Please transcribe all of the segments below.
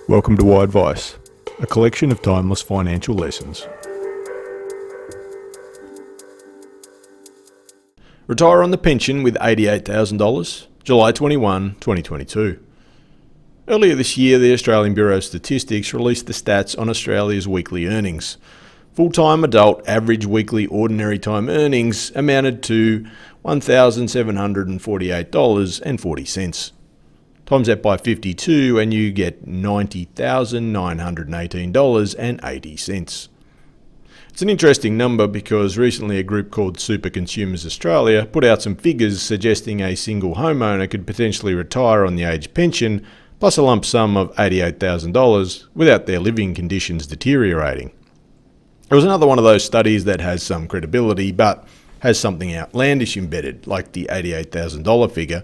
Welcome to Why Advice, a collection of timeless financial lessons. Retire on the pension with $88,000, July 21, 2022. Earlier this year, the Australian Bureau of Statistics released the stats on Australia's weekly earnings. Full-time adult average weekly ordinary time earnings amounted to $1,748.40. Times that by 52 and you get $90,918.80. It's an interesting number because recently a group called Super Consumers Australia put out some figures suggesting a single homeowner could potentially retire on the age pension plus a lump sum of $88,000 without their living conditions deteriorating. It was another one of those studies that has some credibility but has something outlandish embedded, like the $88,000 figure,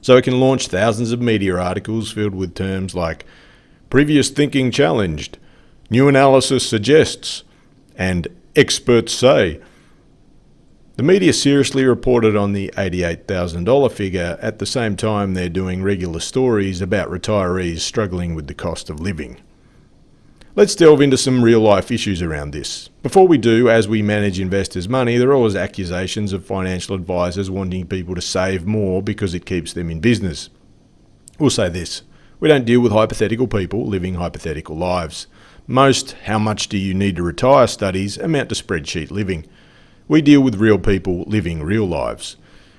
so it can launch thousands of media articles filled with terms like previous thinking challenged, new analysis suggests, and experts say. The media seriously reported on the $88,000 figure at the same time they're doing regular stories about retirees struggling with the cost of living. Let's delve into some real-life issues around this. Before we do, as we manage investors' money, there are always accusations of financial advisors wanting people to save more because it keeps them in business. We'll say this: we don't deal with hypothetical people living hypothetical lives. Most "how much do you need to retire" studies amount to spreadsheet living. We deal with real people living real lives.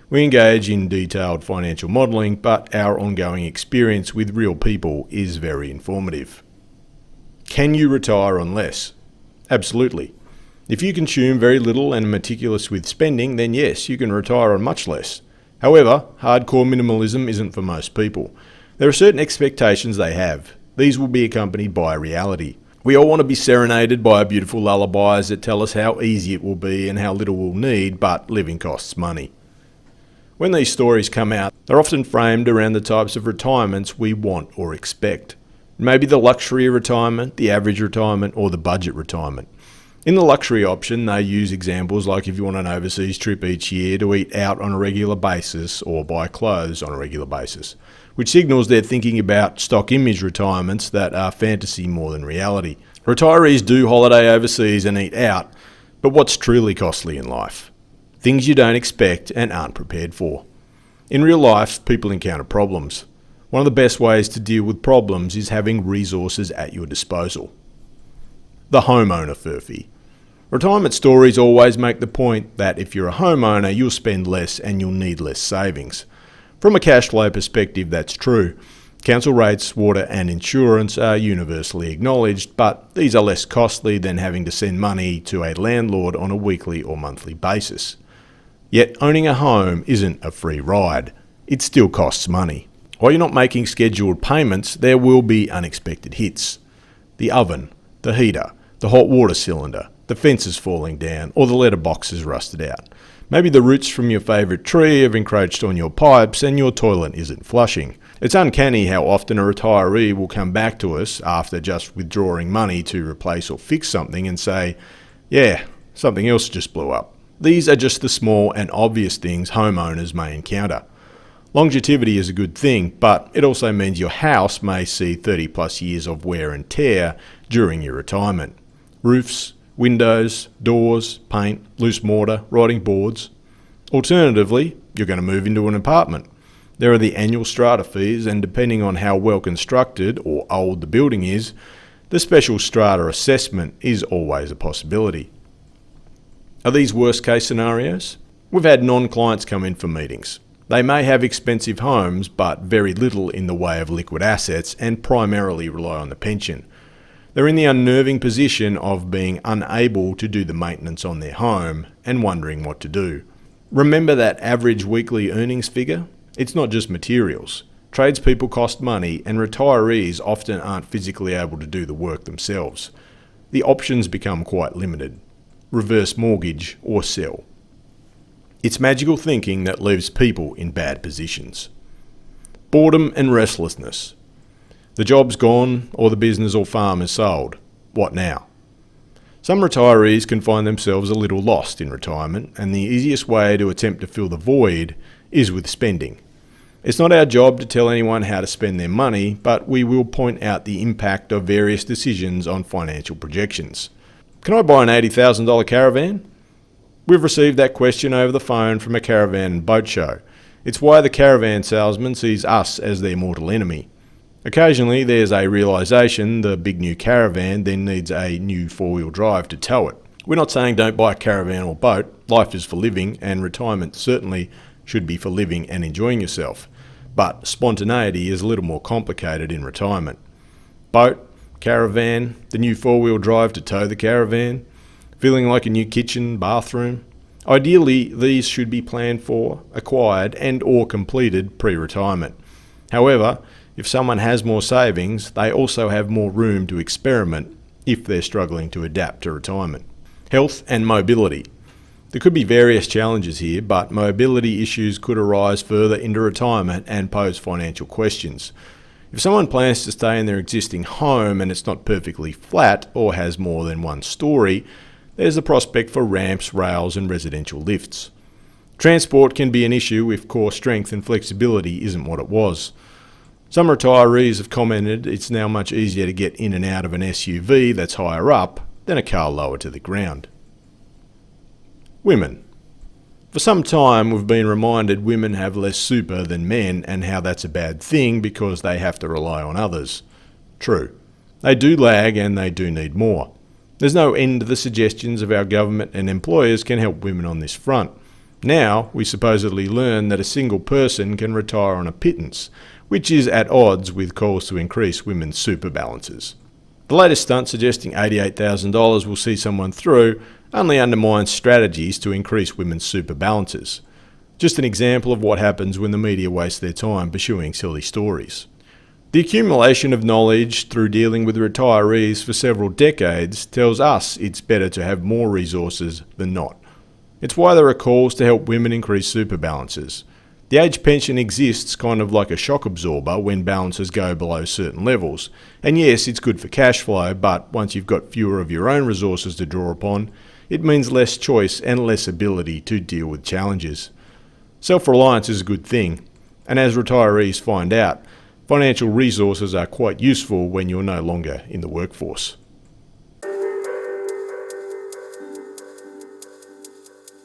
We engage in detailed financial modelling, but our ongoing experience with real people is very informative. Can you retire on less? Absolutely. If you consume very little and are meticulous with spending, then yes, you can retire on much less. However, hardcore minimalism isn't for most people. There are certain expectations they have. These will be accompanied by reality. We all want to be serenaded by beautiful lullabies that tell us how easy it will be and how little we'll need, but living costs money. When these stories come out, they're often framed around the types of retirements we want or expect. Maybe the luxury retirement, the average retirement, or the budget retirement. In the luxury option, they use examples like if you want an overseas trip each year, to eat out on a regular basis, or buy clothes on a regular basis, which signals they're thinking about stock image retirements that are fantasy more than reality. Retirees do holiday overseas and eat out, but what's truly costly in life? Things you don't expect and aren't prepared for. In real life, people encounter problems. One of the best ways to deal with problems is having resources at your disposal. The homeowner furphy. Retirement stories always make the point that if you're a homeowner, you'll spend less and you'll need less savings. From a cash flow perspective, that's true. Council rates, water and insurance are universally acknowledged, but these are less costly than having to send money to a landlord on a weekly or monthly basis. Yet owning a home isn't a free ride. It still costs money. While you're not making scheduled payments, there will be unexpected hits. The oven, the heater, the hot water cylinder, the fence is falling down, or the letterbox is rusted out. Maybe the roots from your favourite tree have encroached on your pipes and your toilet isn't flushing. It's uncanny how often a retiree will come back to us after just withdrawing money to replace or fix something and say, yeah, something else just blew up. These are just the small and obvious things homeowners may encounter. Longevity is a good thing, but it also means your house may see 30 plus years of wear and tear during your retirement. Roofs, windows, doors, paint, loose mortar, rotting boards. Alternatively, you're going to move into an apartment. There are the annual strata fees, and depending on how well constructed or old the building is, the special strata assessment is always a possibility. Are these worst case scenarios? We've had non-clients come in for meetings. They may have expensive homes, but very little in the way of liquid assets and primarily rely on the pension. They're in the unnerving position of being unable to do the maintenance on their home and wondering what to do. Remember that average weekly earnings figure? It's not just materials. Tradespeople cost money and retirees often aren't physically able to do the work themselves. The options become quite limited. Reverse mortgage or sell. It's magical thinking that leaves people in bad positions. Boredom and restlessness. The job's gone or the business or farm is sold. What now? Some retirees can find themselves a little lost in retirement, and the easiest way to attempt to fill the void is with spending. It's not our job to tell anyone how to spend their money, but we will point out the impact of various decisions on financial projections. Can I buy an $80,000 caravan? We've received that question over the phone from a caravan and boat show. It's why the caravan salesman sees us as their mortal enemy. Occasionally there's a realisation the big new caravan then needs a new four-wheel drive to tow it. We're not saying don't buy a caravan or boat. Life is for living, and retirement certainly should be for living and enjoying yourself. But spontaneity is a little more complicated in retirement. Boat, caravan, the new four-wheel drive to tow the caravan, feeling like a new kitchen, bathroom. Ideally, these should be planned for, acquired and or completed pre-retirement. However, if someone has more savings, they also have more room to experiment if they're struggling to adapt to retirement. Health and mobility. There could be various challenges here, but mobility issues could arise further into retirement and pose financial questions. If someone plans to stay in their existing home and it's not perfectly flat or has more than one story, there's the prospect for ramps, rails and residential lifts. Transport can be an issue if core strength and flexibility isn't what it was. Some retirees have commented it's now much easier to get in and out of an SUV that's higher up than a car lower to the ground. Women. For some time we've been reminded women have less super than men and how that's a bad thing because they have to rely on others. True. They do lag and they do need more. There's no end to the suggestions of our government and employers can help women on this front. Now we supposedly learn that a single person can retire on a pittance, which is at odds with calls to increase women's super balances. The latest stunt suggesting $88,000 will see someone through only undermines strategies to increase women's super balances. Just an example of what happens when the media waste their time pursuing silly stories. The accumulation of knowledge through dealing with retirees for several decades tells us it's better to have more resources than not. It's why there are calls to help women increase super balances. The age pension exists kind of like a shock absorber when balances go below certain levels. And yes, it's good for cash flow, but once you've got fewer of your own resources to draw upon, it means less choice and less ability to deal with challenges. Self-reliance is a good thing, and as retirees find out, financial resources are quite useful when you're no longer in the workforce.